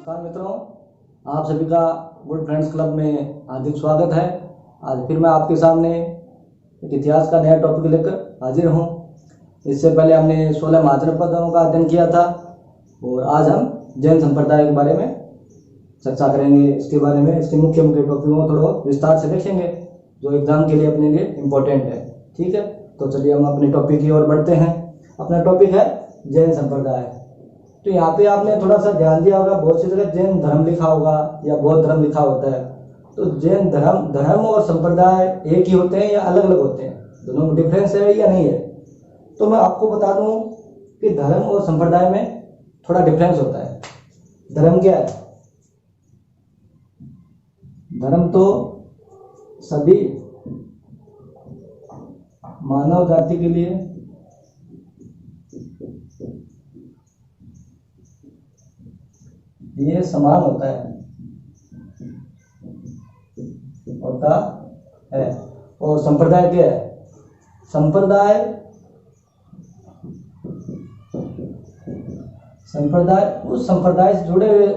नमस्कार मित्रों, आप सभी का गुड फ्रेंड्स क्लब में हार्दिक स्वागत है। आज फिर मैं आपके सामने एक इतिहास का नया टॉपिक लेकर हाजिर हूँ। इससे पहले हमने 16 महाजनपदों का अध्ययन किया था और आज हम जैन संप्रदाय के बारे में चर्चा करेंगे। इसके बारे में इसके मुख्य टॉपिकों को थोड़ा विस्तार से देखेंगे जो एग्जाम के लिए अपने लिए इम्पोर्टेंट है। ठीक है, तो चलिए हम अपने टॉपिक की ओर बढ़ते हैं। अपना टॉपिक है जैन संप्रदाय। तो यहाँ पे आपने थोड़ा सा ध्यान दिया होगा, बहुत सी जगह जैन धर्म लिखा होगा या बौद्ध धर्म लिखा होता है। तो जैन धर्म और संप्रदाय एक ही होते हैं या अलग अलग होते हैं, दोनों में डिफरेंस है या नहीं है? तो मैं आपको बता दूं कि धर्म और संप्रदाय में थोड़ा डिफरेंस होता है। धर्म क्या है? धर्म तो सभी मानव जाति के लिए ये समान होता है और संप्रदाय क्या है? संप्रदाय उस संप्रदाय से जुड़े हुए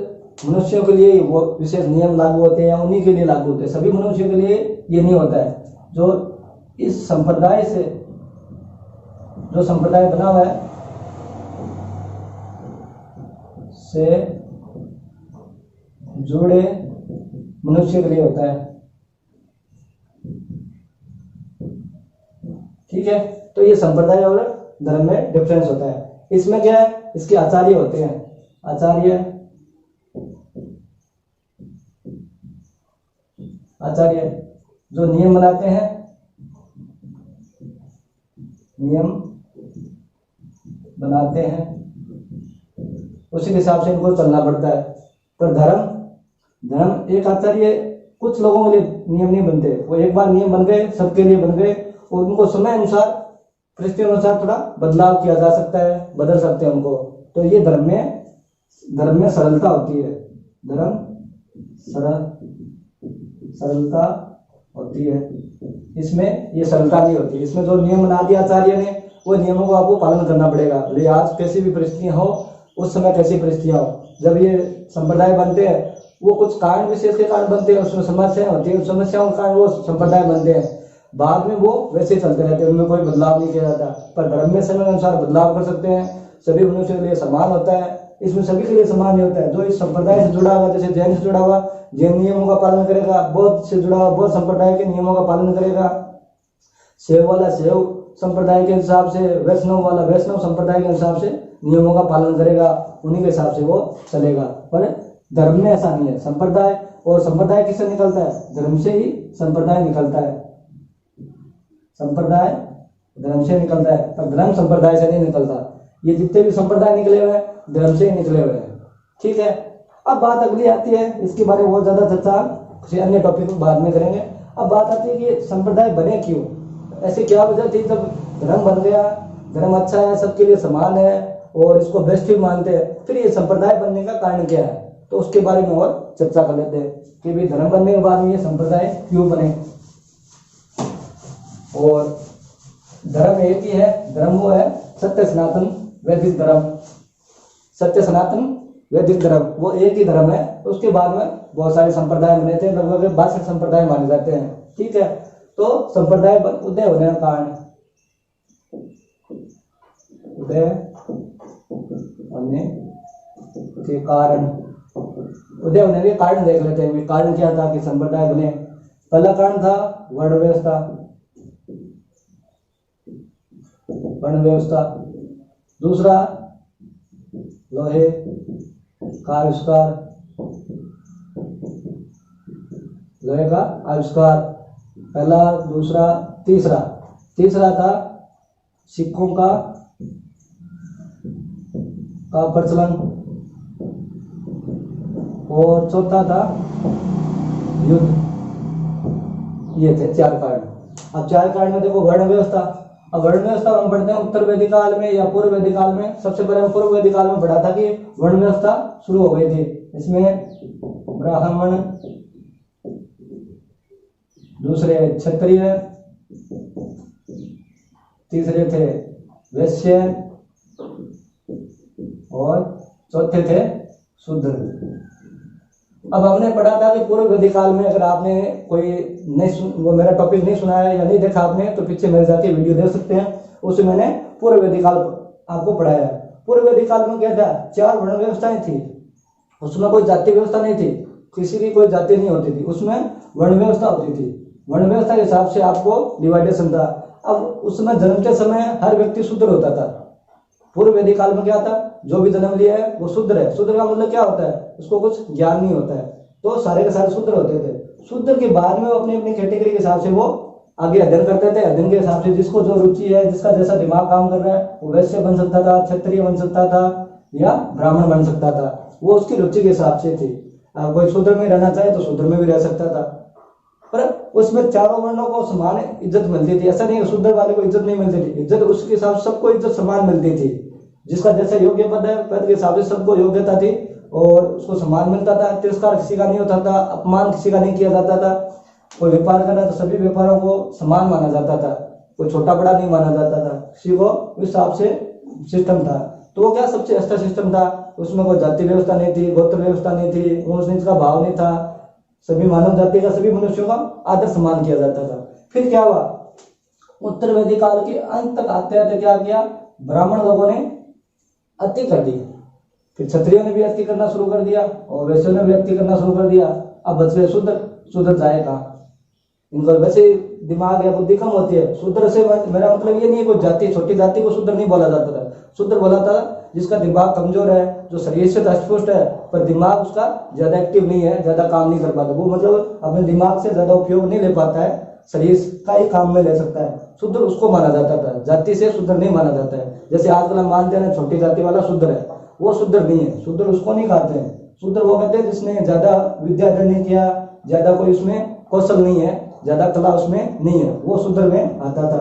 मनुष्यों के लिए वो विशेष नियम लागू होते हैं, उन्हीं के लिए लागू होते हैं। सभी मनुष्यों के लिए ये नहीं होता है। जो इस संप्रदाय से जो संप्रदाय बना हुआ है से जुड़े मनुष्य के लिए होता है। ठीक है, तो ये संप्रदाय और धर्म में डिफरेंस होता है। इसमें क्या है? इसके आचार्य होते हैं। आचार्य जो नियम बनाते हैं, उसी के हिसाब से इनको चलना पड़ता है। पर धर्म एक आचार्य कुछ लोगों के लिए नियम नहीं बनते। वो एक बार नियम बन गए, सबके लिए बन गए और उनको समय अनुसार, परिस्थिति अनुसार थोड़ा बदलाव किया जा सकता है, बदल सकते हैं उनको। तो ये धर्म में सरलता होती है। सरलता होती है। इसमें ये सरलता नहीं होती। इसमें जो नियम बना दिया आचार्य ने, वो नियमों को आपको पालन करना पड़ेगा। भले आज कैसी भी परिस्थितियां हो, उस समय कैसी परिस्थितियां हो, जब ये संप्रदाय बनते हैं वो कुछ कारण विशेष के कारण बनते हैं, उसमें समस्याएं होती है, उस समस्याओं के कारण वो संप्रदाय बनते हैं। बाद में वो वैसे चलते रहते हैं, उनमें कोई बदलाव नहीं किया जाता। पर धर्म में समय अनुसार बदलाव कर सकते हैं। सभी मनुष्यों के लिए समान होता है। इसमें सभी के लिए समान नहीं होता है। जो इस संप्रदाय से जुड़ा हुआ, जैसे जैन से जुड़ा हुआ, जैन नियमों का पालन करेगा। बौद्ध से जुड़ा हुआ बौद्ध संप्रदाय के नियमों का पालन करेगा। शैव वाला शैव संप्रदाय के हिसाब से, वैष्णव वाला वैष्णव संप्रदाय के हिसाब से नियमों का पालन करेगा, उन्हीं के हिसाब से वो चलेगा। पर धर्म में ऐसा नहीं है। संप्रदाय किससे निकलता है? धर्म से ही संप्रदाय निकलता है। संप्रदाय धर्म से निकलता है, पर धर्म संप्रदाय से नहीं निकलता। ये जितने भी संप्रदाय निकले हुए हैं धर्म से ही निकले हुए हैं। ठीक है, अब बात अगली आती है, इसके बारे में बहुत ज्यादा चर्चा किसी अन्य टॉपिक में बाद में करेंगे। अब बात आती है कि संप्रदाय बने क्यों, ऐसी क्या वजह थी जब धर्म बन गया? धर्म अच्छा है, सबके लिए समान है और इसको बेस्ट भी मानते हैं। फिर ये संप्रदाय बनने का कारण क्या है? तो उसके बारे में और चर्चा कर लेते हैं कि भी धर्म बनने के बाद में ये संप्रदाय क्यों बने। और धर्म एक ही है। धर्म वो है सत्य सनातन वैदिक धर्म। सत्य सनातन वैदिक धर्म वो एक ही धर्म है। उसके बाद में बहुत सारे संप्रदाय बने थे, लगभग 62 संप्रदाय माने जाते हैं। ठीक है, तो संप्रदाय उदय होने का कारण, उदय होने के कारण देख लेते हैं। कारण क्या था कि संप्रदाय बने? पहला कारण था वर्ण व्यवस्था। दूसरा लोहे का आविष्कार, पहला, दूसरा, तीसरा था सिक्कों का प्रचलन और चौथा था युद्ध। ये थे 4 कारण। अब 4 कारण में देखो वर्ण व्यवस्था। अब वर्ण व्यवस्था हम पढ़ते हैं उत्तर वैदिक काल में या पूर्व वैदिक काल में। सबसे पहले हम पूर्व वैदिक काल में पढ़ा था कि वर्ण व्यवस्था शुरू हो गई थी। इसमें ब्राह्मण, दूसरे क्षत्रिय, तीसरे थे वैश्य और चौथे थे शूद्र। अब हमने पढ़ा था कि पूर्व वैदिक काल में, अगर आपने कोई वो मेरा टॉपिक नहीं सुना है या नहीं देखा आपने, तो पीछे मेरे जाके वीडियो देख सकते हैं, उसमें मैंने पूर्व वैदिक काल आपको पढ़ाया है। पूर्व वैदिक काल में क्या था, 4 वर्ण व्यवस्थाएं थी, उसमें कोई जाति व्यवस्था नहीं थी, किसी की कोई जाति नहीं होती थी, उसमें वर्ण व्यवस्था होती थी। वर्ण व्यवस्था के हिसाब से आपको डिवाइडेशन था। अब उसमें जन्मते समय हर व्यक्ति शूद्र होता था। पूर्व वैदिक काल में क्या था, जो भी जन्म लिया है वो शूद्र है। शूद्र का मतलब क्या होता है, उसको कुछ ज्ञान नहीं होता है, तो सारे के सारे शूद्र होते थे। शूद्र के बाद में वो अपनी अपनी कैटेगरी के हिसाब से वो आगे अध्ययन करते थे। अध्ययन के हिसाब से जिसको जो रुचि है, जिसका जैसा दिमाग काम कर रहा है, वो वैश्य बन सकता था, क्षत्रिय बन सकता था या ब्राह्मण बन सकता था, वो उसकी रुचि के हिसाब से थी। कोई शूद्र में रहना चाहे तो शूद्र में भी रह सकता था, पर उसमें चारों वर्णों को समान इज्जत मिलती थी। ऐसा नहीं शूद्र वाले को इज्जत नहीं मिलती थी, इज्जत उसके हिसाब से सबको इज्जत समान मिलती थी। जिसका जैसा योग्य पद है, पद के हिसाब से सबको योग्यता थी और उसको सम्मान मिलता था। तिरस्कार किसी का नहीं होता था, अपमान किसी का नहीं किया जाता था। कोई व्यापार कर रहा तो सभी व्यापारों को समान माना जाता था, कोई छोटा बड़ा नहीं माना जाता था, किसी को इस हिसाब से सिस्टम था। तो वो क्या सबसे अच्छा सिस्टम था। उसमें कोई जाति व्यवस्था नहीं थी, गोत्र व्यवस्था नहीं थी, ऊंच नीच का भाव नहीं था। सभी मानव जाति का, सभी मनुष्यों का आदर सम्मान किया जाता था। फिर क्या हुआ, उत्तर वैदिक काल के अंत तक आते आते क्या किया, ब्राह्मण लोगों ने अति कर दी, फिर क्षत्रियों ने भी अति करना शुरू कर दिया और वैश्यों ने भी अति करना शुरू कर दिया। अब बच गए शूद्र। शूद्र जाए कहाँ, इनको वैसे दिमाग या बुद्धि कम होती है। शूद्र से मेरा मतलब ये नहीं है कोई जाति, छोटी जाति को शूद्र नहीं बोला जाता था। शूद्र बोला था जिसका दिमाग कमजोर है, जो शरीर से अस्पुष्ट है पर दिमाग उसका ज्यादा एक्टिव नहीं है, ज्यादा काम नहीं कर पाता, वो मतलब अपने दिमाग से ज्यादा उपयोग नहीं ले पाता है, शरीर का ही काम में ले सकता है, शूद्र उसको माना जाता था। जाति से शूद्र नहीं माना जाता है। जैसे आजकल हम मानते हैं छोटी जाति वाला शूद्र है, वो शूद्र नहीं है। शूद्र उसको नहीं कहते हैं। शूद्र वो कहते हैं जिसने ज्यादा विद्या अर्जन नहीं किया, ज्यादा कोई उसमें कौशल नहीं है, ज्यादा कला उसमें नहीं है, वो शूद्र में आता था।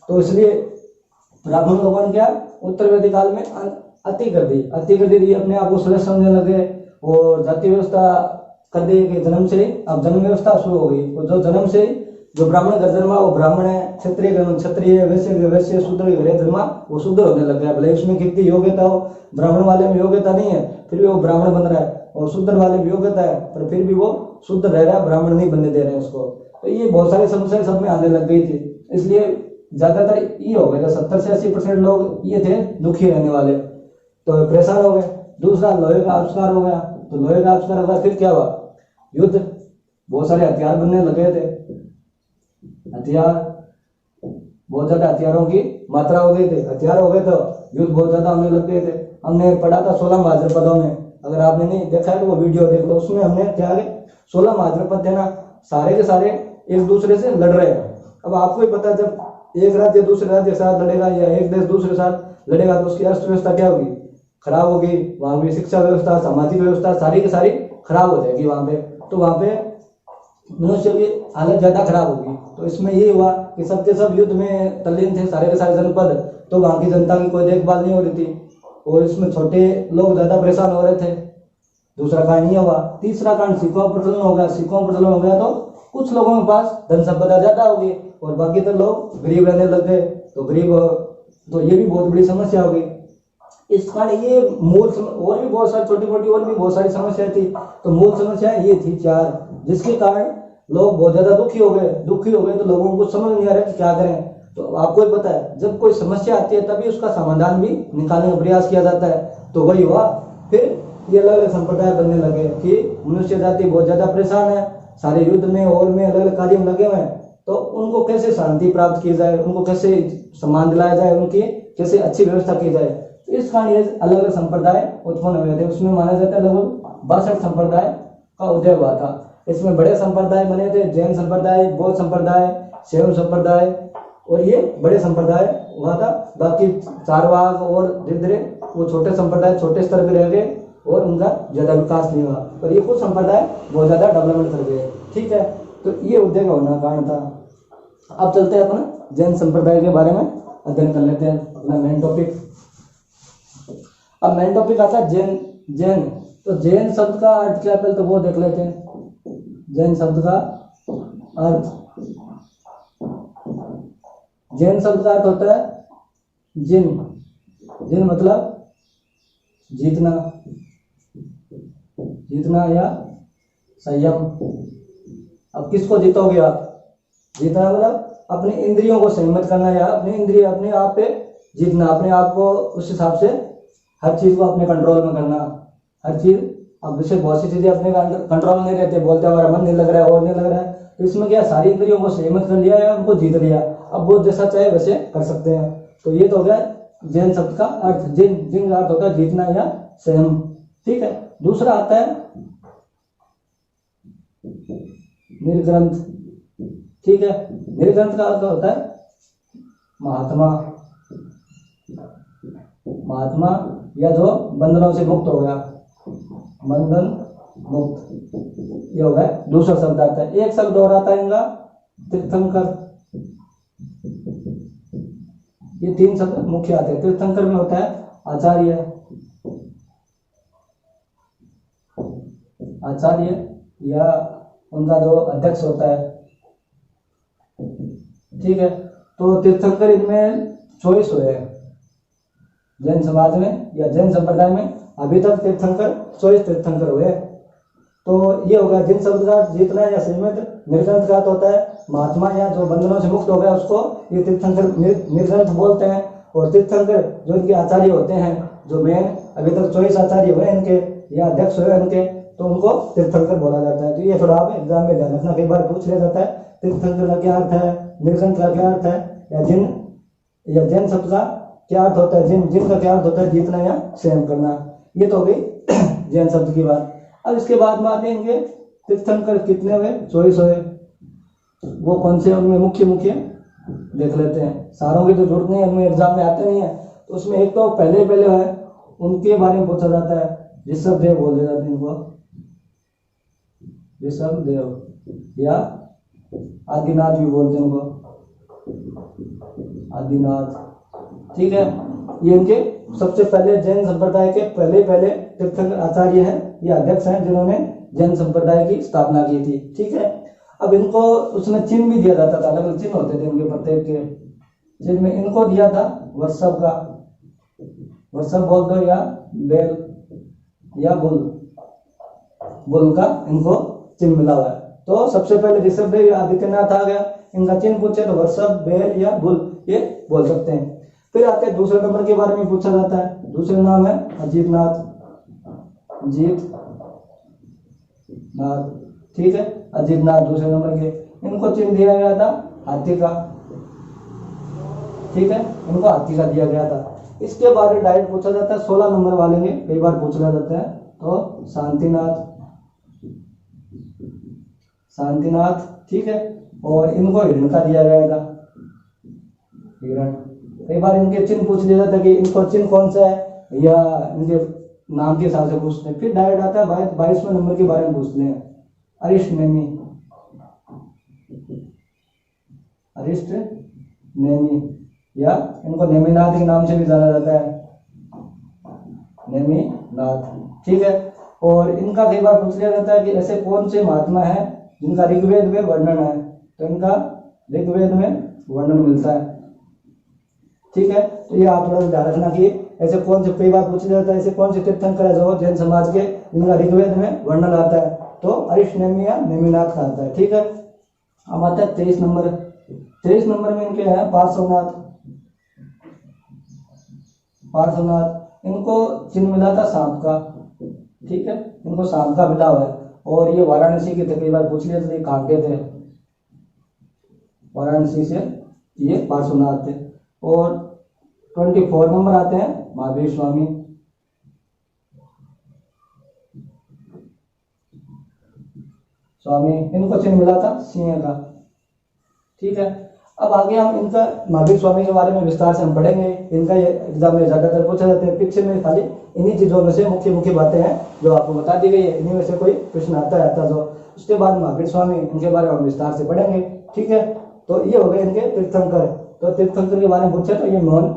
तो इसलिए ब्राह्मण लोगों ने क्या उत्तर वैदिक काल में अति कर दी। अति कर दी, अपने आप को श्रेष्ठ समझने लगे और जाति व्यवस्था कर दी कि जन्म से अब जन्म व्यवस्था शुरू हो गई। और जो जन्म से जो ब्राह्मण का जन्मा वो ब्राह्मण है, क्षत्रिय का क्षत्रिय, वैश्य वैश्य, शूद्र का जन्मा वो शूद्र होने लग गया। भले उसमें कितनी योग्यता हो, ब्राह्मण वाले में योग्यता नहीं है फिर भी वो ब्राह्मण बन रहा है, और शूद्र वाले में योग्यता है पर फिर भी वो शूद्र रह रहा है, ब्राह्मण नहीं बनने दे रहे हैं उसको। तो ये बहुत सारी समस्याएं सब में आने लग गई थी। इसलिए ज्यादातर ये हो गया, 70 से 80% लोग ये थे दुखी रहने वाले, तो परेशान हो गए। दूसरा लोहे का आविष्कार हो गया। तो लोहे का आविष्कार हुआ, फिर क्या हुआ, युद्ध, बहुत सारे हथियार बनने लगे थे। हथियार बहुत ज्यादा, हथियारों की मात्रा हो गई थी, हथियार हो गए तो युद्ध बहुत ज्यादा होने लग गए थे। हमने पढ़ा था 16 भाद्रपदों में, अगर आपने नहीं देखा है तो वो वीडियो देख लो, उसमें हमने क्या है 16 भाद्रपद थे ना, सारे के सारे एक दूसरे से लड़ रहे हैं। अब आपको ही पता, जब एक राज्य दूसरे राज्य के साथ लड़ेगा या एक देश दूसरे साथ लड़ेगा तो उसकी अर्थव्यवस्था क्या होगी, खराब होगी। वहां की शिक्षा व्यवस्था, सामाजिक व्यवस्था सारी की सारी खराब हो जाएगी वहां पे। तो वहां पे मनुष्य की हालत ज्यादा खराब होगी। तो इसमें ये हुआ कि सबके सब युद्ध में तल्लीन थे, सारे के सारे जनपद, तो वहां की जनता की कोई देखभाल नहीं हो रही थी और इसमें छोटे लोग ज्यादा परेशान हो रहे थे। दूसरा कांड ये हुआ। तीसरा कांड सिक्कों का प्रचलन हो गया। सिक्कों का प्रचलन हो गया तो कुछ लोगों के पास धन संपदा ज्यादा होगी और बाकी तो लोग गरीब रहने लग गए। तो गरीब, तो ये भी बहुत बड़ी समस्या हो गई। इस कारण ये मूल और भी बहुत सारी छोटी मोटी और भी बहुत सारी समस्याएं थी। तो मूल समस्याएं ये थी 4, जिसके कारण लोग बहुत ज्यादा दुखी हो गए। तो लोगों को समझ नहीं आ रहा कि क्या करें। तो आपको ही पता है, जब कोई समस्या आती है तभी उसका समाधान भी निकालने का प्रयास किया जाता है। तो वही हुआ, फिर ये अलग अलग संप्रदाय बनने लगे कि मनुष्य जाति बहुत ज्यादा परेशान है, सारे युद्ध में और में अलग अलग कार्य में लगे हुए हैं। तो उनको कैसे शांति प्राप्त की जाए, उनको कैसे सम्मान दिलाया जाए, उनकी कैसे अच्छी व्यवस्था की जाए। तो इस कारण ये अलग अलग संप्रदाय उत्पन्न हुए थे। उसमें माना जाता है लगभग 62 संप्रदाय का उदय हुआ था। इसमें बड़े संप्रदाय बने थे, जैन संप्रदाय, बौद्ध संप्रदाय, शैव संप्रदाय, और ये बड़े संप्रदाय हुआ था। बाकी चारवाक और धीरे धीरे वो छोटे संप्रदाय छोटे स्तर पर रह गए और उनका ज्यादा विकास नहीं हुआ। पर ये कुछ संप्रदाय बहुत ज्यादा डेवलपमेंट कर गए। ठीक है, तो ये उदय का होना कारण था। अब चलते हैं अपना जैन संप्रदाय के बारे में अध्ययन कर लेते हैं, अपना मेन टॉपिक। अब मेन टॉपिक आता है जैन। जैन, तो जैन शब्द का अर्थ क्या, पहले तो वो देख लेते हैं। जैन शब्द का अर्थ, जैन शब्द का अर्थ होता है जिन। जिन मतलब जीतना, जीतना या संयम। अब किसको जीतोगे आप? जीतना मतलब अपनी इंद्रियों को संयमित करना, या अपनी इंद्रिय अपने आप पे जीतना, अपने आप को उस हिसाब से हर चीज को अपने कंट्रोल में करना। हर चीज, अब जैसे बहुत सी चीजें अपने कंट्रोल में नहीं रहते, बोलते हमारा मन नहीं लग रहा है और नहीं लग रहा है, तो इसमें क्या सारी इंद्रियों को संयमित कर लिया या उनको जीत लिया, अब वो जैसा चाहे वैसे कर सकते हैं। तो ये तो हो गया जैन शब्द का अर्थ, जिन का अर्थ होता है जीतना या संयम। ठीक है, दूसरा आता है निर्ग्रंथ। ठीक है, निर्ग्रंथ का अर्थ होता है महात्मा। महात्मा या जो बंधनों से मुक्त हो गया, बंधन मुक्त, ये हो गया। दूसरा शब्द आता है, एक शब्द और आता है इनका तीर्थंकर। ये तीन शब्द मुख्य आते हैं। तीर्थंकर में होता है आचार्य, आचार्य या उनका जो अध्यक्ष होता है। ठीक है, तो तीर्थंकर इनमें चॉइस हुए हैं जैन समाज में या जैन संप्रदाय में, अभी तक तीर्थंकर चॉइस तीर्थंकर हुए। तो ये होगा जिन शब्द का जीतना या संयमित। निर्ग्रंथ का होता है महात्मा या जो बंधनों से मुक्त हो गया, उसको ये तीर्थंकर निर्ग्रंथ बोलते हैं। और तीर्थंकर जो इनके आचार्य होते हैं, जो मेन अभी तक चॉइस आचार्य हुए इनके या अध्यक्ष हुए इनके, तो उनको तीर्थंकर बोला जाता है। तो ये थोड़ा आप एग्जाम में ध्यान रखना, कई बार पूछ लिया जाता है तीर्थंकर का क्या अर्थ है, निर्ग्रंथ का क्या अर्थ है, या जैन शब्द का क्या अर्थ होता है, जिन का क्या अर्थ होता है जीतना या संयम करना। ये तो हो गई जैन शब्द की बात। अब इसके बाद में आते हैं इनके तीर्थंकर कितने हुए, चॉइस हुए, वो कौन से उनमें मुख्य मुख्य देख लेते हैं। सारों की तो जरूरत नहीं है, उनमें एग्जाम में आते नहीं है, तो उसमें एक तो पहले है उनके बारे में पूछा जाता है। ऋषभ देव बोले जाते हैं इनको, ऋषभ देव या आदिनाथ भी बोलते हैं उनको, आदिनाथ। ठीक है, ये इनके सबसे पहले जैन संप्रदाय के पहले तीर्थंकर आचार्य हैं, ये अध्यक्ष हैं जिन्होंने जैन संप्रदाय की स्थापना की थी। ठीक है, अब इनको उसमें चिन्ह भी दिया जाता था, अलग अलग चिन्ह होते थे इनके प्रत्येक के। चिन्ह में इनको दिया था वृषभ का, वृषभ बोल दो, या बैल या बुल का इनको चिन्ह मिला हुआ है। तो सबसे पहले ऋषभ देव या आदित्यनाथ आ गया, इनका चिन्ह पूछे तो वृषभ, बैल या बुल ये बोल सकते हैं। फिर आते हैं दूसरे नंबर के बारे में पूछा जाता है, दूसरे नाम है अजीतनाथ, अजीतनाथ। ठीक है, अजीतनाथ दूसरे नंबर के, इनको चिन्ह दिया गया था हाथी का। ठीक है, इनको हाथी का दिया गया था। इसके बारे में डायरेक्ट पूछा जाता है 16 नंबर वाले में कई बार पूछा जाता है, तो शांतिनाथ, शांतिनाथ। ठीक है, और इनको हिरण का दिया गया था, हिरण। कई बार इनके चिन्ह पूछ लिया जाता है कि इनको चिन्ह कौन सा है, या इनके नाम के हिसाब से पूछते हैं। फिर डायरेक्ट आता है 22वें नंबर के बारे में पूछते हैं, अरिष्ट नेमी, अरिष्ट नेमी, या इनको नेमिनाथ के नाम से भी जाना जाता है, नेमिनाथ। ठीक है, और इनका कई बार पूछ लिया जाता है कि ऐसे कौन से महात्मा है जिनका ऋग्वेद में वर्णन है, तो इनका ऋग्वेद में वर्णन मिलता है। ठीक है, तो ये आप थोड़ा ध्यान रखना कि ऐसे कौन से, कई बार पूछ लिया जाता है ऐसे कौन से तीर्थंकर है जो जैन समाज के जिनका ऋग्वेद में वर्णन आता है, तो अरिष्ट नेमी या नेमिनाथ का आता है। ठीक है, अब आता है 23 नंबर। 23 नंबर में इनके है पार्श्वनाथ, पार्श्वनाथ। इनको चिन्ह मिला था सांप का। ठीक है, इनको सांप का मिला हुआ है, और ये वाराणसी के थे, कई बार पूछ लिया था कहाँ के थे, वाराणसी से ये पार्श्वनाथ थे। और 24 नंबर आते हैं महावीर स्वामी। स्वामी, इनको चिन्ह मिला था सिंह का। ठीक है, अब आगे हम इनका महावीर स्वामी के बारे में विस्तार से हम पढ़ेंगे। इनका ये एग्जाम में ज्यादातर पूछा जाता है। पिक्चर में खाली इन्हीं चीजों में से मुख्य मुख्य बातें हैं जो आपको बता दी गई है, इन्हीं में से कोई प्रश्न आता है तो उसके बाद महावीर स्वामी इनके बारे में हम विस्तार से पढ़ेंगे। ठीक है, तो ये हो गए इनके तीर्थंकर। तो तीर्थंकर के बारे में पूछे तो ये मोहन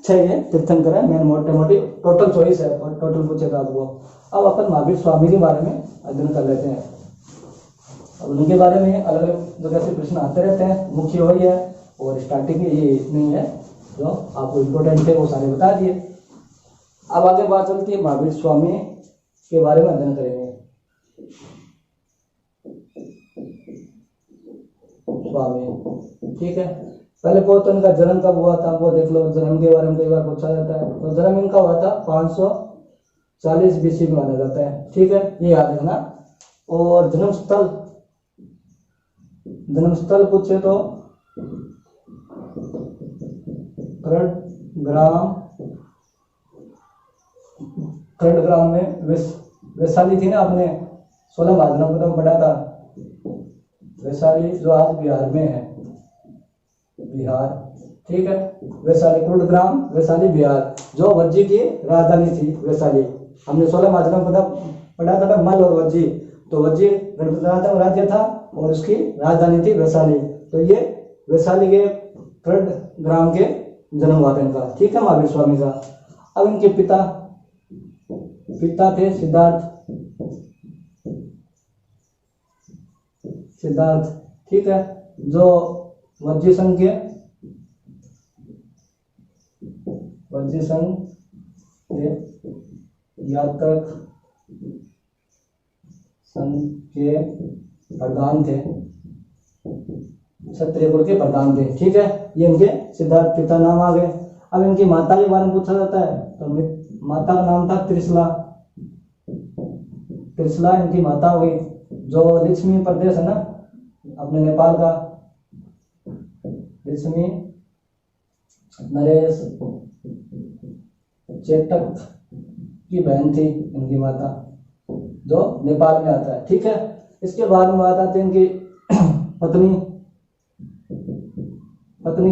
6 ये तीर्थंकर है, मेन मोटे मोटी टोटल चॉइस है, और टोटल पूछे था आपको। अब अपन महावीर स्वामी के बारे में अध्ययन कर लेते हैं। अब उनके बारे में अलग अलग जगह से प्रश्न आते रहते हैं, मुख्य वही है, और स्टार्टिंग में ये नहीं है जो आपको इम्पोर्टेंट थे वो सारे बता दिए। अब आगे बात चलती है महावीर स्वामी के बारे में अध्ययन करेंगे। पावे। ठीक है, पहले बहुत तो इनका जन्म कब हुआ था वो देख लो, जन्म के बारे में कई बार पूछा जाता है। तो जन्म इनका हुआ था 540 बीसी में माना जाता है। ठीक है, ये याद रखना। और जन्म स्थल पूछे तो खंडग्राम में वैशाली थी ना, आपने 16 महाजनों को पढ़ा था। वैशाली जो आज बिहार में है, बिहार। ठीक है, वैशाली कुंडग्राम, वैशाली बिहार, जो वज्जी की राजधानी थी वैशाली। हमने 16 महाजनों को पढ़ा था मल और वज्जी। तो वज्जी गणतंत्र राज्य था और उसकी राजधानी थी वैशाली। तो ये वैशाली के कुंडग्राम के जन्म हुआ था इनका। ठीक है, महावीर स्वामी का। अब इनके पिता थे सिद्धार्थ। ठीक है, जो वज्जी संघ के यात्रक संघ के प्रधान थे, क्षत्रिय कुल के प्रधान थे। ठीक है, ये इनके सिद्धार्थ पिता नाम आ गए। अब इनकी माता के बारे में पूछा जाता है तो माता का नाम था त्रिशला इनकी माता हुई। जो लक्ष्मी प्रदेश है ना अपने नेपाल का, लक्ष्मी नरेश चेतक की बहन थी इनकी माता, जो नेपाल में आता है। ठीक है, इसके बाद में बात आती है इनकी पत्नी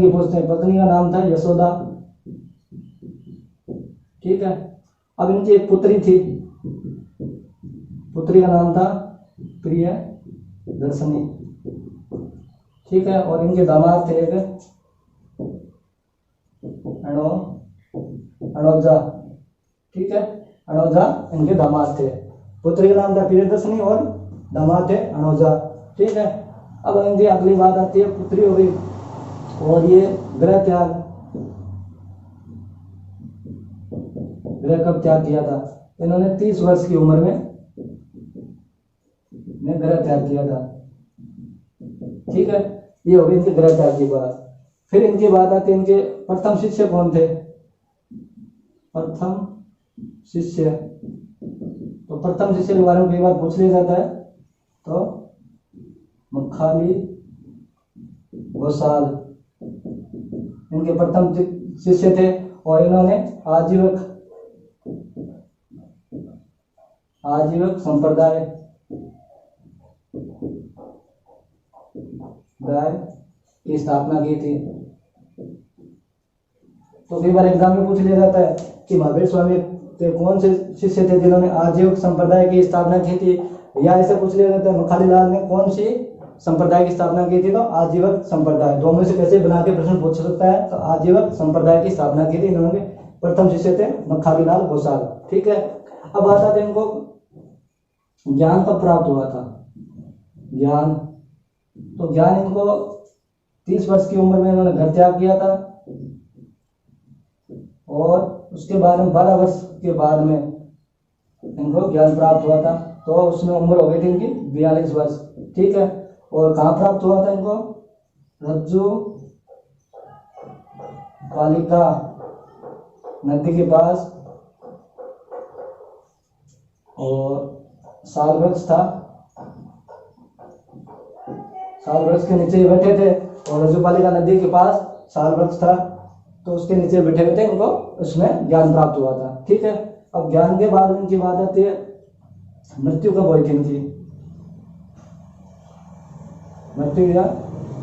की पूछते हैं। पत्नी का नाम था यशोदा। ठीक है, अब इनकी एक पुत्री थी, पुत्री का नाम था प्रिय दर्शनी। ठीक है, और इनके दामाद थे एक अणोजा। ठीक है, अणोजा इनके दामाद थे। पुत्री का नाम था प्रियदर्शनी और दामाद थे अणोजा। ठीक है, अब इनकी अगली बात आती है, पुत्री हो गई और ये गृह कब त्याग किया था? इन्होंने 30 वर्ष की उम्र में गृह त्याग किया था। ठीक है, ये हो गई इनके गृह त्याग की बात। फिर इनकी बात आती है, इनके प्रथम शिष्य कौन थे? प्रथम शिष्य, तो प्रथम शिष्य के बारे में कई बार पूछ लिया जाता है। तो मखाली घोषाल इनके प्रथम शिष्य थे और इन्होंने आजीवक संप्रदाय की स्थापना की थी। तो कई बार एग्जाम में पूछ लिया जाता है कि महावीर स्वामी के कौन से शिष्य थे जिन्होंने आजीवक संप्रदाय की स्थापना की थी, या ऐसे पूछ लिया जाता है मखाली लाल ने कौन सी संप्रदाय की स्थापना की थी? तो आजीवक संप्रदाय। दो में से कैसे बना के प्रश्न पूछ सकता है। तो आजीवक संप्रदाय की स्थापना की थी इन्होंने। प्रथम शिष्य थे मखाली लाल घोषाल। ठीक है, अब बात आती है इनको ज्ञान कब प्राप्त हुआ था? ज्ञान, तो ज्ञान इनको 30 वर्ष की उम्र में इन्होंने घर त्याग किया था और उसके बाद में 12 वर्ष के बाद में इनको ज्ञान प्राप्त हुआ था। तो उसमें उम्र हो गई थी इनकी 42 वर्ष। ठीक है, और कहाँ प्राप्त हुआ था इनको? रज्जु कालिका नदी के पास, और साल वृक्ष था, साल वृक्ष के नीचे ही बैठे थे और रज्जुपालिका नदी के पास साल वृक्ष था, तो उसके नीचे बैठे हुए थे, इनको उसमें ज्ञान प्राप्त हुआ था। ठीक है, अब ज्ञान के बाद इनकी बात आती है मृत्यु कब हुई थी इनकी? मृत्यु या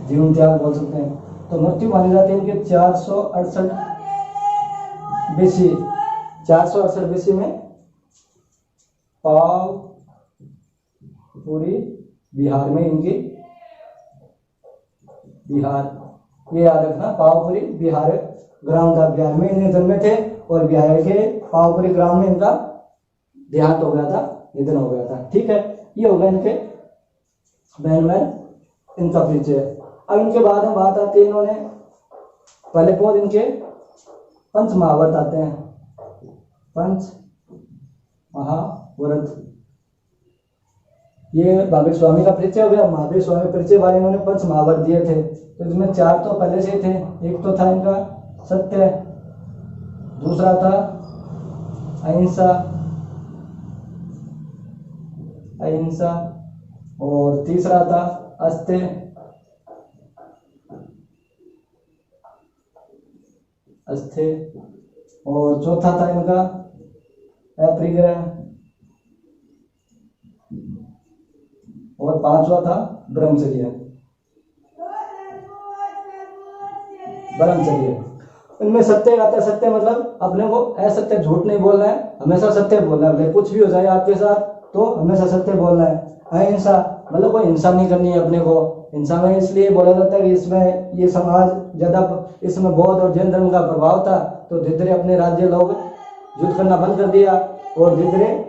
जीवन त्याग बोल सकते हैं। तो मृत्यु मानी जाती है इनके 468 BC में पावपुरी बिहार में इनकी, बिहार ये याद रखना, पावपुरी बिहार ग्राम था, बिहार में इन्हें जन्मे थे और बिहार के पावपुरी ग्राम में इनका देहांत हो गया था, निधन हो गया था। ठीक है, ये हो गया इनके बहन में इनका परिचय। अब इनके बाद में बात आती है, इन्होंने पहले बहुत इनके पंच महाव्रत आते हैं, पंच महाव्रत ये महावीर स्वामी का परिचय हो गया। महावीर स्वामी परिचय वाले इन्होंने पंच महावर दिए थे, तो इसमें 4 तो पहले से थे। एक तो था इनका सत्य, दूसरा था अहिंसा, अहिंसा, और तीसरा था अस्तेय, अस्तेय, और चौथा था इनका अपरिग्रह, और 5वां था ब्रह्मचर्य। ब्रह्मचर्य इनमें सत्य आता है। सत्य मतलब अपने को असत्य, झूठ नहीं बोलना है, हमेशा सत्य बोलना है। कुछ भी हो जाए आपके साथ तो हमेशा सत्य बोलना है। अहिंसा मतलब कोई हिंसा नहीं करनी है अपने को। हिंसा में इसलिए बोला जाता है कि इसमें ये समाज ज्यादा, इसमें बौद्ध और जैन धर्म का प्रभाव था, तो धीरे धीरे अपने राज्य लोग युद्ध करना बंद कर दिया, और धीरे धीरे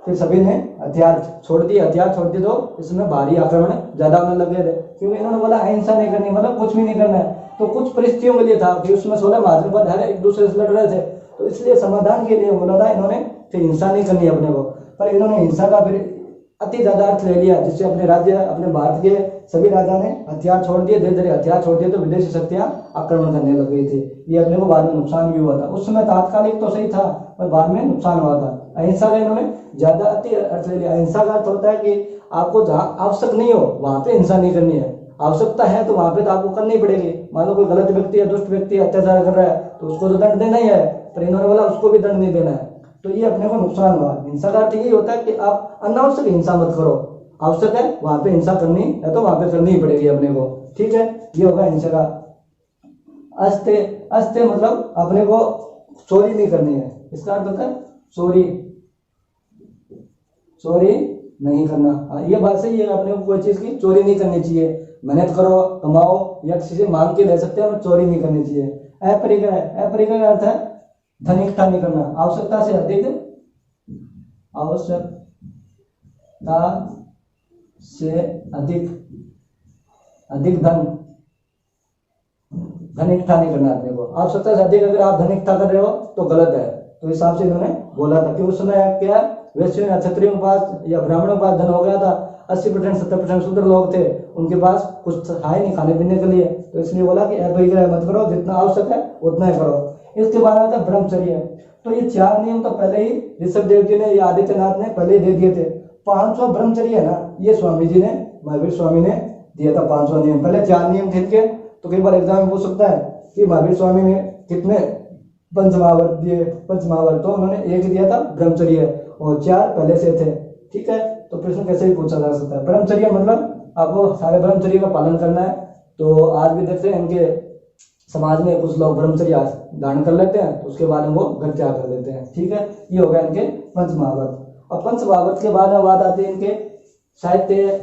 फिर सभी ने हथियार छोड़ दिए। हथियार छोड़ दिए तो इसमें भारी आक्रमण ज्यादा होने लगे थे, क्योंकि इन्होंने बोला अहिंसा नहीं करनी, मतलब कुछ भी नहीं करना है। तो कुछ परिस्थितियों के लिए था कि उसमें 16 महाजनपद है, एक दूसरे से लड़ रहे थे, तो इसलिए समाधान के लिए बोला था इन्होंने कि हिंसा नहीं करनी अपने को। पर इन्होंने हिंसा का फिर अति ज्यादा अर्थ ले लिया, जिससे अपने राज्य, अपने भारत के सभी राजा ने हथियार छोड़ दिए। धीरे धीरे हथियार छोड़ दिए तो विदेशी शक्तियां आक्रमण करने लग गई थी। ये अपने को बाद में नुकसान भी हुआ था। उस समय तात्कालिक तो सही था, पर बाद में नुकसान हुआ था। अहिंसा का इन्होंने ज्यादा अति अर्थ ले लिया। अहिंसा का अर्थ होता है कि आपको जहाँ आवश्यक नहीं हो वहां पे हिंसा नहीं करनी है, आवश्यकता है तो वहां पे तो आपको करनी पड़ेगी। मान लो कोई गलत व्यक्ति है, दुष्ट व्यक्ति अत्याचार कर रहा है, तो उसको तो दंड देना ही है, पर इन्होंने बोला उसको भी दंड नहीं देना है, तो ये अपने को नुकसान हुआ। हिंसा का अर्थ यही होता है कि आप अनावश्यक हिंसा मत करो, आवश्यक है वहां पे हिंसा करनी है तो वहां पे करनी ही पड़ेगी अपने को, ठीक है। ये होगा हिंसा का। अस्तेय, अस्तेय मतलब अपने को चोरी नहीं करनी है। इसका अर्थ होता है चोरी, चोरी नहीं करना। ये बात सही है, अपने को कोई चीज की चोरी नहीं करनी चाहिए। मेहनत करो, कमाओ, या किसी से मांग के ले सकते हैं, और चोरी नहीं करनी चाहिए। अपरिग्रह, अपरिग्रह का अर्थ है धन इकट्ठा नहीं करना, आवश्यकता से अधिक, आवश्यकता से अधिक, अधिक धन इकट्ठा नहीं करना अपने को। आवश्यकता से अधिक अगर आप धन इकट्ठा कर रहे हो तो गलत है। तो इस हिसाब से इन्होंने बोला था कि उस समय क्या वैश्यों या क्षत्रियों के पास या ब्राह्मणों के पास धन हो गया था। 80% 70% शूद्र लोग थे, उनके पास कुछ था ही नहीं खाने पीने के लिए, तो इसलिए बोला कि अपरिग्रह मत करो, जितना आवश्यक है उतना ही करो। इसके बाद आता है ब्रह्मचर्य। तो ये 4 नियम तो पहले ही ऋषभ देव जी ने या आदित्यनाथ ने पहले दे दिए थे। 5वां ब्रह्मचर्य है ना, ये स्वामी जी ने, महावीर स्वामी ने दिया था 5वां नियम। पहले 4 नियम थे इनके, तो कई बार एग्जाम में पूछ सकता है कि महावीर स्वामी ने कितने पंचमहावर दिए। पंचमहावर तो उन्होंने एक दिया था ब्रह्मचर्य, और 4 पहले से थे, ठीक है। तो प्रश्न कैसे भी पूछा जा सकता है। ब्रह्मचर्य मतलब आपको सारे ब्रह्मचर्य का पालन करना है। तो आज भी देखते हैं इनके समाज में कुछ लोग ब्रह्मचर्य धारण कर लेते हैं, तो उसके बाद वो घर त्याग कर देते हैं, ठीक है। ये हो गया इनके पंचमहावर। और पंचमहावर के बाद आते हैं इनके साहित्य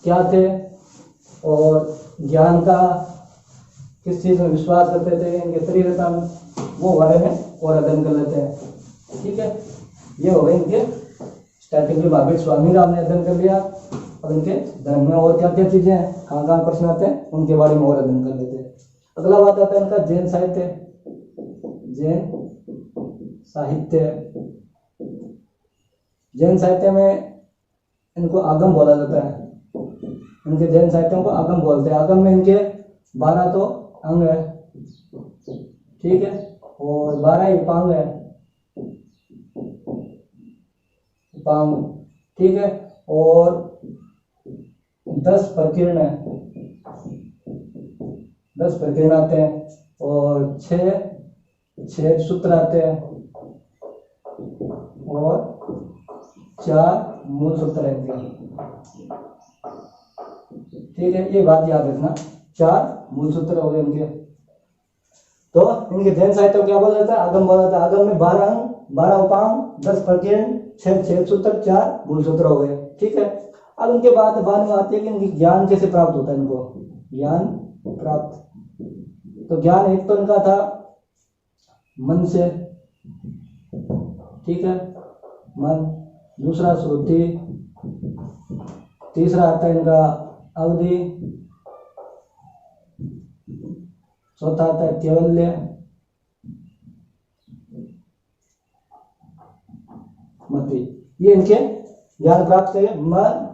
क्या थे, और ज्ञान का किस चीज में विश्वास करते थे, इनके त्रिरत्न, वो बारे में और अध्ययन कर लेते हैं, ठीक है। ये हो गए इनके स्टार्टिंग में महावीर स्वामी का हमने अध्ययन कर लिया। अब इनके धर्म में और क्या क्या चीजें हैं, कहाँ कहाँ प्रश्न आते हैं, उनके बारे में और अध्ययन कर लेते हैं। अगला बात आता है इनका जैन साहित्य। जैन साहित्य, जैन साहित्य में इनको आगम बोला जाता है। इनके जैन साहित्यों को आगम बोलते हैं। आगम में इनके 12 तो अंग है, ठीक है, और 12 ही उपांग है, उपांग, ठीक है, और 10 प्रकीर्ण है, 10 प्रकीर्ण आते हैं, और 6 सूत्र आते हैं, और 4 मूल सूत्र है इनके, ठीक है। ये बात याद रखना, 4 मूल सूत्र हो गए इनके। तो इनके जैन साहित्य को क्या बोला जाता है, आगम बोला जाता है। आगम में 12 अंग, 12 उपांग, 10 प्रकीर्ण, 6 सूत्र, 4 मूल सूत्र हो गए, ठीक है। अब उनके बाद में आती है कि इनकी ज्ञान कैसे प्राप्त होता है, इनको ज्ञान प्राप्त। तो ज्ञान एक तो इनका था मन से, ठीक है, मन, दूसरा श्रुति, तीसरा आता है इनका अवधि, चौथा आता है कैवल्य, मति। ये इनके ज्ञान प्राप्त है मन,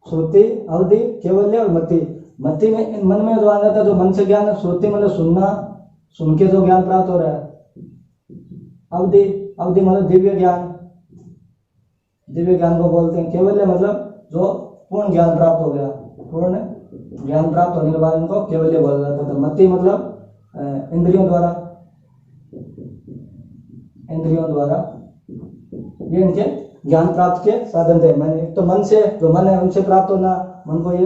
श्रुति, अवधि, कैवल्य और मति। मति में मन में जो आ जाता है, जो मन से ज्ञान है। श्रुति मतलब सुनना, सुन के जो ज्ञान प्राप्त हो रहा है। अवधि, अवधि मतलब दिव्य ज्ञान, दिव्य ज्ञान को बोलते हैं। कैवल्य मतलब जो पूर्ण ज्ञान प्राप्त हो गया, पूर्ण ज्ञान प्राप्त होने के बाद इनको कैवल्य बोला जाता था। मति मतलब इंद्रियों द्वारा, इंद्रियों द्वारा ये इनके ज्ञान प्राप्त के साधन थे। मैंने तो मन से, जो मन है उनसे प्राप्त होना, मन को ये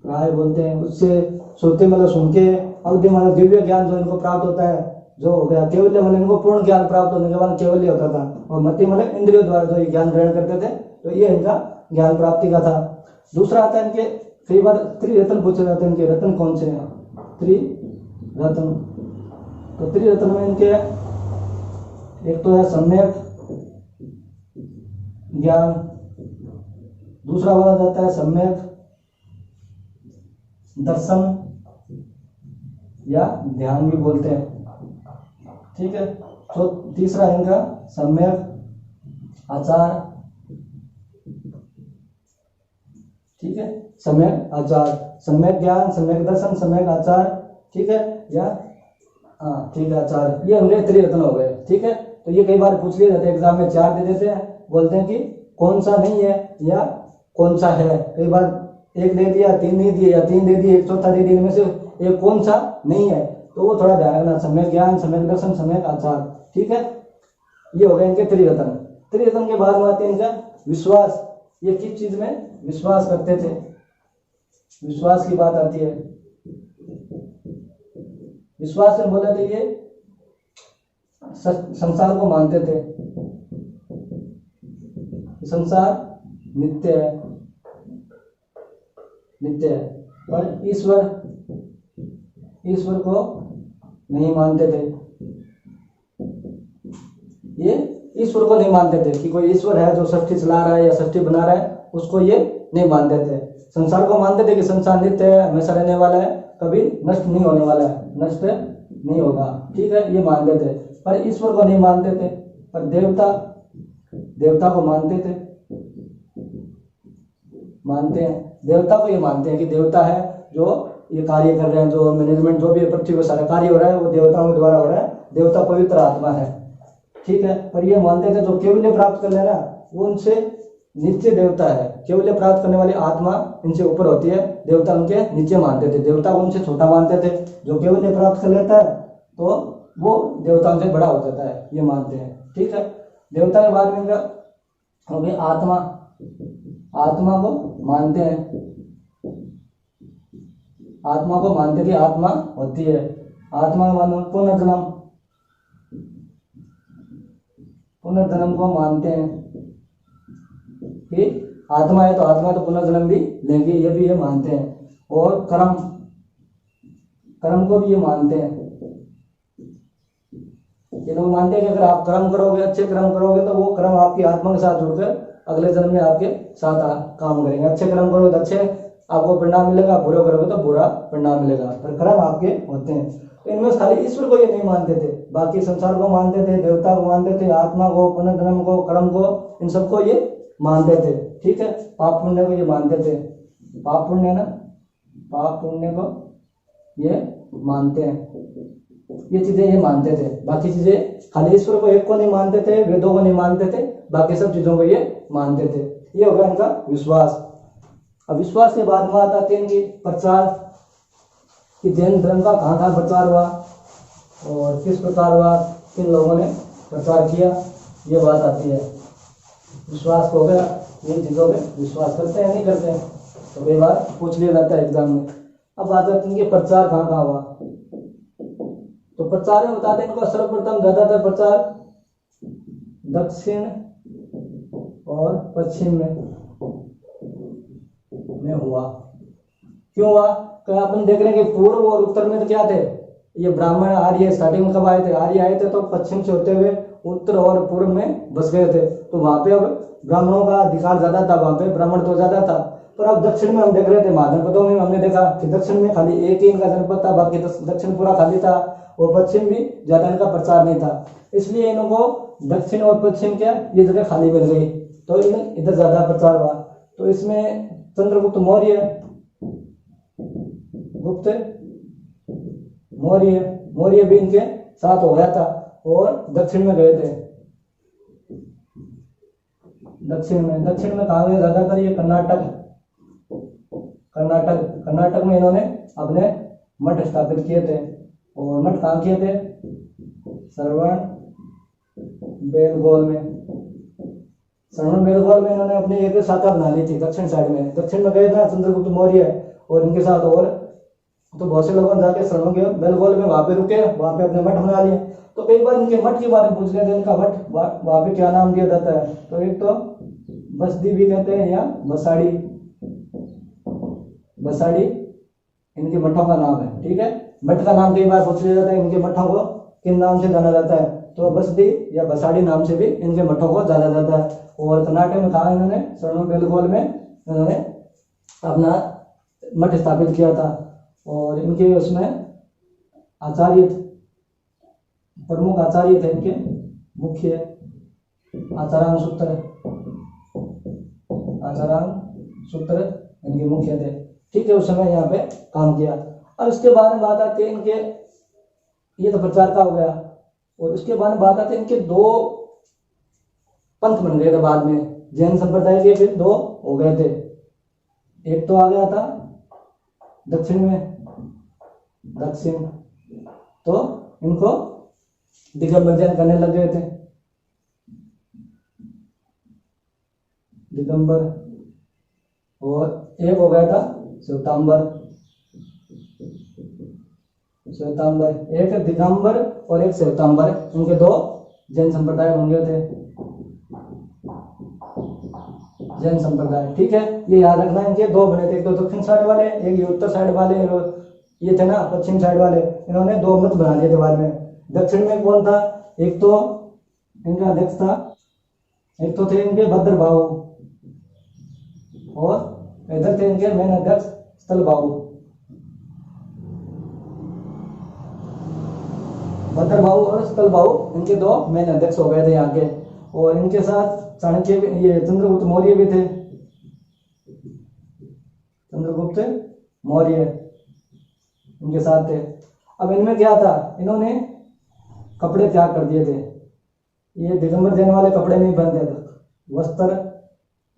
राय बोलते हैं। उससे श्रुति मतलब सुन के, अवधि मतलब दिव्य ज्ञान जो इनको प्राप्त होता है, जो हो गया। कैवल्य मतलब इनको पूर्ण ज्ञान प्राप्त होने के बाद कैवल्य होता था। और मति मतलब इंद्रियों द्वारा जो ये ज्ञान ग्रहण करते थे, तो ये इनका ज्ञान प्राप्ति का था। दूसरा आता है इनके, कई बार त्रिरत्न पूछे जाते हैं, इनके रत्न कौन से हैं? त्रिरत्न। तो त्रिरत्न में इनके एक तो है सम्यक ज्ञान, दूसरा बोला जाता है सम्यक दर्शन या ध्यान भी बोलते हैं, ठीक है। तो तीसरा इनका सम्यक आचार, ठीक है। सम्यक आचार, सम्यक ज्ञान, सम्यक दर्शन, सम्यक आचार, ठीक है। या हाँ ठीक है, आचार। ये होंगे त्रिरत्न हो गए, ठीक है। तो ये कई बार पूछ लिए जाते हैं एग्जाम में, 4 दे देते हैं, बोलते हैं कि कौन सा नहीं है या कौन सा है। कई बार 1 दे दिया, 3 नहीं दिए, या 3 दे दिए, 1 चौथा दे दिया, इनमें से एक कौन सा नहीं है, तो वो थोड़ा ध्यान रखना। सम्यक ज्ञान, सम्यक दर्शन, सम्यक आचार, ठीक है। ये हो गए इनके त्रिरत्न। त्रिरत्न के बाद में आते हैं इनका विश्वास। ये किस चीज में विश्वास करते थे, विश्वास की बात आती है। विश्वास में बोला थे ये संसार को मानते थे, संसार नित्य है, नित्य है। पर ईश्वर को नहीं मानते थे। ये ईश्वर को नहीं मानते थे कि कोई ईश्वर है जो सृष्टि चला रहा है या सृष्टि बना रहा है, उसको ये नहीं मानते थे। संसार को मानते थे कि संसार नित्य है, हमेशा रहने वाला है, कभी नष्ट नहीं होने वाला है, नष्ट नहीं होगा, ठीक है, ये मानते थे। पर ईश्वर को नहीं मानते थे। पर देवता को मानते थे, मानते हैं। देवता को ये मानते हैं कि देवता है जो ये कार्य कर रहे हैं, जो मैनेजमेंट जो भी पृथ्वी पर सारा कार्य हो रहा है वो देवताओं के द्वारा हो रहा है। देवता पवित्र आत्मा है, ठीक है। पर ये मानते थे जो कैवल्य प्राप्त कर लेना वो उनसे नीचे देवता है। कैवल्य प्राप्त करने वाली आत्मा इनसे ऊपर होती है, देवता उनके नीचे मानते थे। देवता को उनसे छोटा मानते थे। जो कैवल्य प्राप्त कर लेता है तो वो देवताओं से बड़ा हो जाता है, ये मानते हैं, ठीक है। देवता के बाद में हो गई आत्मा। आत्मा को मानते हैं, आत्मा को मानते कि आत्मा होती है। आत्मा का मानना पुनर्जन्म, पुनर्जन्म को मानते हैं कि आत्मा है तो आत्मा तो पुनर्जन्म भी लेंगे, ये भी ये मानते हैं। और कर्म, कर्म को भी ये मानते हैं। ये लोग मानते हैं कि अगर आप कर्म करोगे, अच्छे कर्म करोगे, तो वो कर्म आपकी आत्मा के साथ जुड़कर अगले जन्म में आपके साथ काम करेंगे। अच्छे कर्म करोगे तो अच्छे आपको परिणाम मिलेगा, बुरे करोगे तो बुरा परिणाम मिलेगा। पर कर्म आपके होते हैं। तो इनमें खाली ईश्वर को ये नहीं मानते थे, बाकी संसार को मानते थे, देवता को मानते थे, आत्मा को, पुनर्जन्म को, कर्म को, इन सबको ये मानते थे, ठीक है। पाप पुण्य को ये मानते थे, पाप पुण्य ना, पाप पुण्य को ये मानते हैं। ये चीजें ये मानते थे। बाकी चीजें खाली ईश्वर को एक को नहीं मानते थे, वेदों को नहीं मानते थे, बाकी सब चीजों को ये मानते थे। ये होगा इनका विश्वास। अब विश्वास के बाद में आता है इनकी प्रचार, कि जैन धर्म का कहाँ कहाँ प्रचार हुआ और किस प्रकार हुआ, किन लोगों ने प्रचार किया, ये बात आती है। विश्वास हो गया, इन चीज़ों में विश्वास करते हैं नहीं करते हैं, तो कई बार पूछ लिया जाता है एग्जाम में। अब आता है इनके प्रचार कहाँ कहाँ हुआ। तो प्रचार में बताते हैं इनको सर्वप्रथम ज्यादातर प्रचार दक्षिण और पश्चिम में हुआ। क्यों हुआ? क्या अपन देख रहे हैं कि पूर्व और उत्तर में तो क्या थे, ये ब्राह्मण आर्य स्टार्टिंग में कब आए थे? आर्य आए थे तो पश्चिम से होते हुए उत्तर और पूर्व में बस गए थे। तो वहां पे अब ब्राह्मणों का अधिकार ज्यादा था, वहां पे ब्राह्मण तो ज्यादा था। पर अब दक्षिण में हम देख रहे थे, महाजनपदों में हमने देखा कि दक्षिण में खाली एक ही इनका जनपद था, बाकी दक्षिण पूरा खाली था, और पश्चिम भी ज्यादा इनका प्रचार नहीं था। इसलिए इनको दक्षिण और पश्चिम क्या ये जगह खाली मिल गई, तो इधर ज्यादा प्रचार हुआ। तो इसमें चंद्रगुप्त मौर्य, गुप्त मौर्य भी इनके साथ हो गया था और दक्षिण में गए थे। दक्षिण में कहा गया ज्यादातर, ये कर्नाटक में इन्होंने अपने मठ स्थापित किए थे। और मठ कहाँ किए थे? श्रवण बेलगोल में इन्होंने अपनी एक शाखा बना ली थी दक्षिण साइड में। दक्षिण में गए ना चंद्रगुप्त मौर्य और इनके साथ, और तो बहुत से लोगों ने जाके श्रवण बेलगोल में वहां पे रुके, वहां पे अपने मठ बना लिए। तो कई बार इनके मठ के बारे में पूछ लेते हैं, इनका मठ वहां पे क्या नाम दिया जाता है? तो एक तो बसदी भी कहते हैं या बसाड़ी इनके मठों का नाम है। ठीक है, मठ का नाम कई बार पूछ लिया जाता है, इनके मठों को किन नाम से जाना जाता है? तो बसदी या बसाड़ी नाम से भी इनके मठों को जाना जाता है। और कर्नाटक में कहा इन्होंने श्रवण बेलगोल में इन्होंने अपना मठ स्थापित किया था। और इनके उसमें आचार्य, प्रमुख आचार्य थे इनके, मुख्य आचारांग सूत्र इनके मुख्य थे। ठीक है, उस समय यहाँ पे काम किया। अब इसके बाद में बात आती है इनके, ये तो प्रचार का हो गया। और उसके बाद में बात आती है इनके दो पंथ बन गए थे बाद में, जैन संप्रदाय के फिर दो हो गए थे। एक तो आ गया था दक्षिण, तो इनको दिगंबर जैन करने लग गए थे, दिगंबर। और एक हो गया था श्वेतांबर, एक दिगंबर और एक श्वेतांबर, इनके दो जैन संप्रदाय बन गए थे, जैन संप्रदाय। ठीक है, ये याद रखना, इनके दो बने थे, एक तो दक्षिण साइड वाले, एक ये उत्तर साइड वाले, ये थे ना पश्चिम साइड वाले। इन्होंने दो मत बना लिए थे बाद में। दक्षिण में कौन था? एक तो इनका अध्यक्ष था, एक तो थे इनके भद्रबाहु, और इधर थे इनके मेन अध्यक्ष स्थलबाहु। भद्रबाहु और स्थलबाहु इनके दो मेन अध्यक्ष हो गए थे यहाँ के। और इनके साथ चाणक्य, ये चंद्रगुप्त मौर्य भी थे, चंद्रगुप्त मौर्य इनके साथ थे। अब इनमें क्या था, इन्होंने कपड़े त्याग कर दिए थे। ये दिगंबर जैन वाले कपड़े नहीं पहनते थे, वस्त्र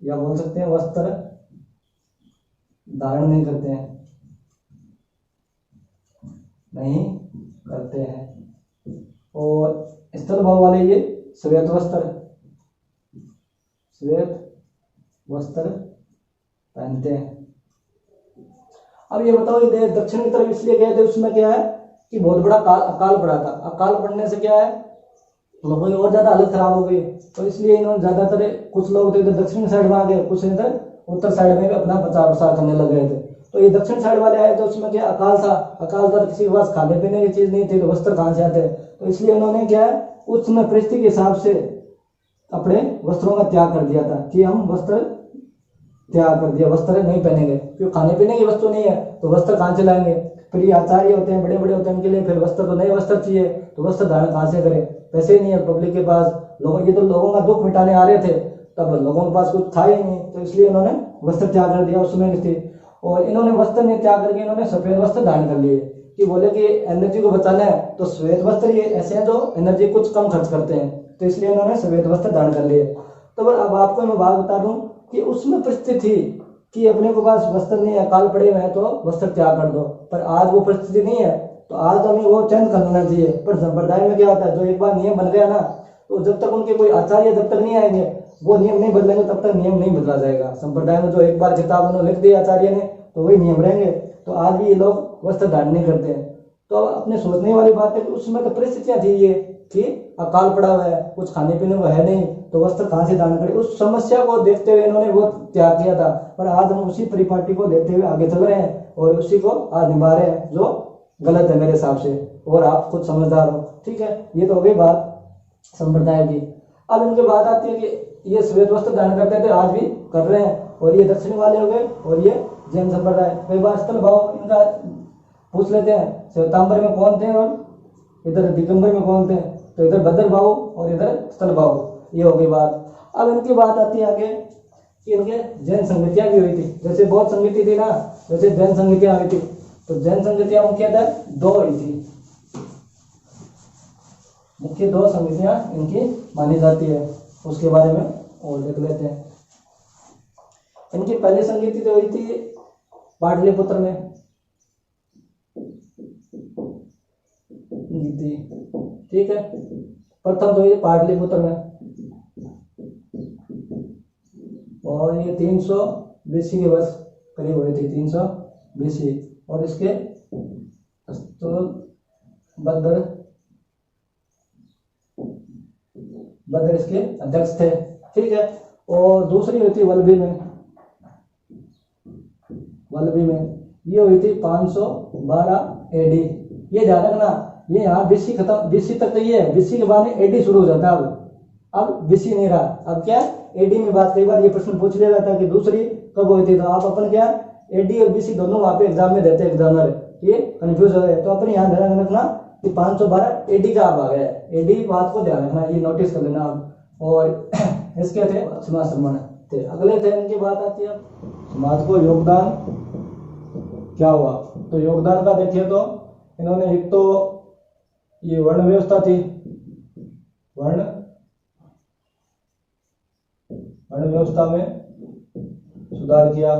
या बोल सकते हैं वस्त्र धारण नहीं करते हैं। और स्थल भाव वाले ये श्वेत वस्त्र पहनते हैं। अब ये बताओ, ये दक्षिण की तरफ इसलिए गए थे, उसमें क्या है कि बहुत बड़ा अकाल पड़ा था। अकाल पड़ने से क्या है, लोगों की और ज्यादा हालत खराब हो गई। तो इसलिए इन्होंने ज्यादातर, कुछ लोग तो इधर दक्षिण साइड में आ गए, कुछ इधर उत्तर साइड में भी अपना प्रचार प्रसार करने लग गए थे। तो ये दक्षिण साइड वाले आए तो उसमें क्या अकाल था, किसी के पास खाने पीने की चीज नहीं थी, तो वस्त्र कहाँ से आते? तो इसलिए उन्होंने क्या है, उस समय परिस्थिति के हिसाब से अपने वस्त्रों का त्याग कर दिया था कि हम वस्त्र त्याग कर दिया, वस्त्र नहीं पहनेंगे, क्योंकि खाने पीने की वस्तु नहीं है तो वस्त्र कहाँ से लाएंगे? फिर ये आचार्य होते हैं, बड़े बड़े होते हैं, उनके लिए फिर वस्त्र तो नए वस्त्र चाहिए, तो वस्त्र धारण कहाँ से करें? पैसे नहीं है पब्लिक के पास, ये तो लोगों का दुख मिटाने आ रहे थे, तब लोगों के पास कुछ था ही नहीं, तो इसलिए उन्होंने वस्त्र त्याग कर दिया उस समय थी। और इन्होंने वस्त्र नहीं त्याग करके इन्होंने सफेद वस्त्र धारण कर लिए कि बोले कि एनर्जी को बचाना है, तो श्वेत वस्त्र ये ऐसे हैं जो एनर्जी कुछ कम खर्च करते हैं, तो इसलिए उन्होंने श्वेत वस्त्र धारण कर लिए। तो अब आपको मैं बात बता दूं कि उसमें परिस्थिति थी कि अपने को पास वस्त्र नहीं है, अकाल पड़े हुए हैं, तो वस्त्र त्याग कर दो। पर आज वो परिस्थिति नहीं है, तो आज तो हमें वो चेंज कर लेना चाहिए। पर संप्रदाय में क्या होता है, जो एक बार नियम बन गया ना, तो जब तक उनके कोई आचार्य जब तक नहीं आएंगे, वो नियम नहीं बदलेंगे, तब तक नियम नहीं बदला जाएगा। संप्रदाय में जो एक बार किताब उन्होंने लिख दी आचार्य ने, तो वही नियम रहेंगे। तो आज भी ये लोग वस्त्र धारण नहीं करते हैं। तो अपने सोचने वाली बात है कि उसमें तो परिस्थितियां थी ये कि अकाल पड़ा हुआ है, कुछ खाने पीने को है नहीं, तो वस्त्र कहाँ से दान करें? उस समस्या को देखते हुए इन्होंने वो त्याग किया था। पर आज हम उसी परिपाटी को लेते हुए आगे चल रहे हैं और उसी को आज निभा रहे हैं, जो गलत है मेरे हिसाब से, और आप खुद समझदार हो। ठीक है, ये तो हो गई बात संप्रदाय की। अब इनकी बात आती है कि ये श्वेत वस्त्र धारण करते थे, आज भी कर रहे हैं, और ये दक्षिण वाले हो गए, और ये जैन संप्रदाय। कई बार स्थल भाव इनका पूछ लेते हैं, श्वेतांबर में कौन थे और इधर दिगंबर में कौन थे? तो इधर भद्र भाव और इधर स्थल भाव, ये हो गई बात। अब इनकी बात आती है आगे कि इनके जैन संगतियां भी हुई थी। जैसे बौद्ध संगति थी ना, वैसे जैन संगतियां हुई थी। तो जैन संगतियां मुख्यतः दो हुई थी, मुख्य दो संगतियां इनकी मानी जाती है। उसके बारे में और देख लेते हैं। इनकी पहली संगति तो हुई थी पाटलिपुत्र में, ठीक है। प्रथम तो हुई पाटलिपुत्र में, और ये 300 BC के वर्ष करीब हुई थी, 300 BC। और इसके भद्र इसके अध्यक्ष थे, ठीक है। और दूसरी हुई थी वल्लभी में, ये हुई थी 512 AD। ये ध्यान रखना, ये यहाँ BC खत्म, BC तक तो ये है, BC के बाद में AD शुरू हो जाता है। अब BC नहीं रहा, अब क्या AD में बात। कई बार ये प्रश्न पूछ लिया जाता है कि दूसरी कब हुई थी, तो आप अपन क्या AD और BC दोनों वहां पे एग्जाम में देते हैं एग्जामिनर, ये कंफ्यूज हो गए। तो अपन यहाँ ध्यान रखना कि 512 AD का अब आ गया है, AD बात को ध्यान रखना, ये नोटिस कर लेना आप। और इसके थे समाज श्रमण थे। अगले थे इनकी बात आती है समाज को योगदान क्या हुआ। तो योगदान का देखिए तो इन्होंने एक तो ये वर्ण व्यवस्था थी, वर्ण व्यवस्था में सुधार किया।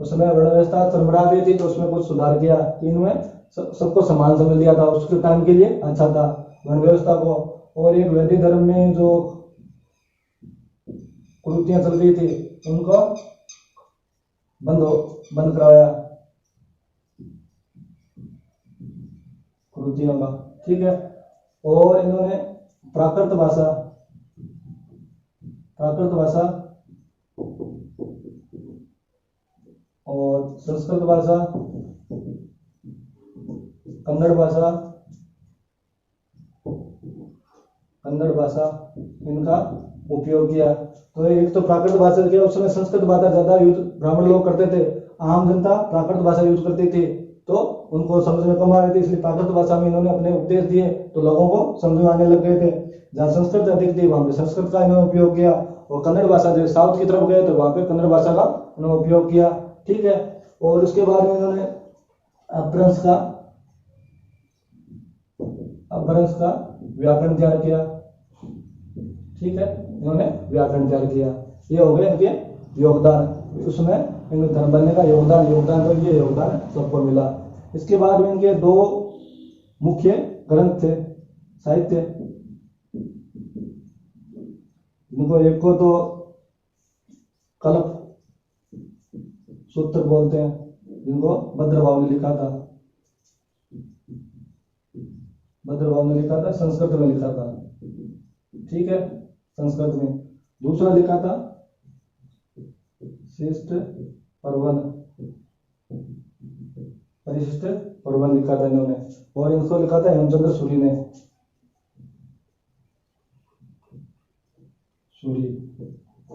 उस समय वर्ण व्यवस्था चरमरा गई थी, तो उसमें कुछ सुधार किया। इनमें सबको समान समझ लिया था, उसके टाइम के लिए अच्छा था वर्ण व्यवस्था को। और एक वैदिक धर्म में जो कुरीतियां चल रही थी उनको बंद कराया, कुरीतियों का, ठीक है। और इन्होंने प्राकृत भाषा और संस्कृत भाषा, कन्नड़ भाषा इनका उपयोग किया। तो एक तो प्राकृत भाषा किया, उस समय संस्कृत भाषा ज्यादा यूज ब्राह्मण लोग करते थे, आम जनता प्राकृत भाषा यूज करती थी, तो उनको समझ में कम आ रही थी, इसलिए प्राकृत भाषा में इन्होंने अपने उपदेश दिए, तो लोगों को समझ में आने लग गए थे। जहाँ संस्कृत अधिक थी वहां पे संस्कृत का इन्होंने उपयोग किया, और कन्नड़ भाषा जो साउथ की तरफ गए तो वहां पे कन्नड़ भाषा का इन्होंने उपयोग किया, ठीक है। और उसके बाद में इन्होंने अपभ्रंश का व्याकरण तैयार किया, ठीक है। इन्होंने व्याकरण तैयार किया। ये हो गए इनके योगदान, उसमें इनके धर्म बनने का योगदान तो ये योगदान सबको मिला। इसके बाद में इनके दो मुख्य ग्रंथ थे साहित्य, इनको एक को तो कल्प सूत्र बोलते हैं, जिनको भद्रभाव ने लिखा था, संस्कृत में लिखा था, ठीक है, संस्कृत में। दूसरा लिखा था परिशिष्ट पर्वन लिखा था इन्होंने, और इनको लिखा था हेमचंद्र सूरी ने।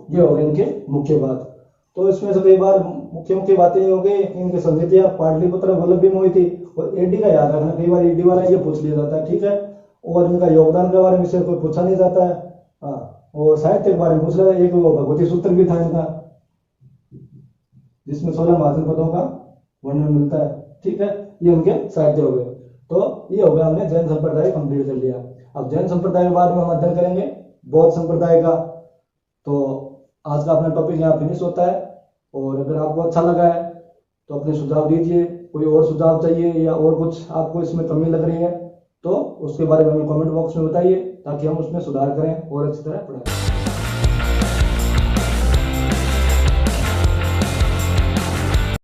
ये हो गए इनके मुख्य बात। तो इसमें से कई बार मुख्य बातें हो गई, इनके संगतियां पाटलिपुत्र वल्लभी में हुई थी। और एडी का याद रखना, कई बार एडी वाला ये पूछ लिया जाता है, ठीक है। और इनका योगदान के बारे में से कोई पूछा नहीं जाता है, हाँ। और साहित्य के बारे में पूछ लिया, एक वो भगवती सूत्र भी था इनका, जिसमें 16 महाजन पदों का वर्णन मिलता है, ठीक है। ये उनके साहित्य हो गए। तो ये हो गया, हमने जैन संप्रदाय कंप्लीट कर लिया। अब जैन संप्रदाय के बाद में हम अध्ययन करेंगे बौद्ध संप्रदाय का। तो आज का अपना टॉपिक यहाँ फिनिश होता है। और अगर आपको अच्छा लगा है तो अपने सुझाव दीजिए, कोई और सुझाव चाहिए या और कुछ आपको इसमें कमी लग रही है तो उसके बारे में हमें कमेंट बॉक्स में बताइए, ताकि हम उसमें सुधार करें और अच्छी तरह पढ़ाएं।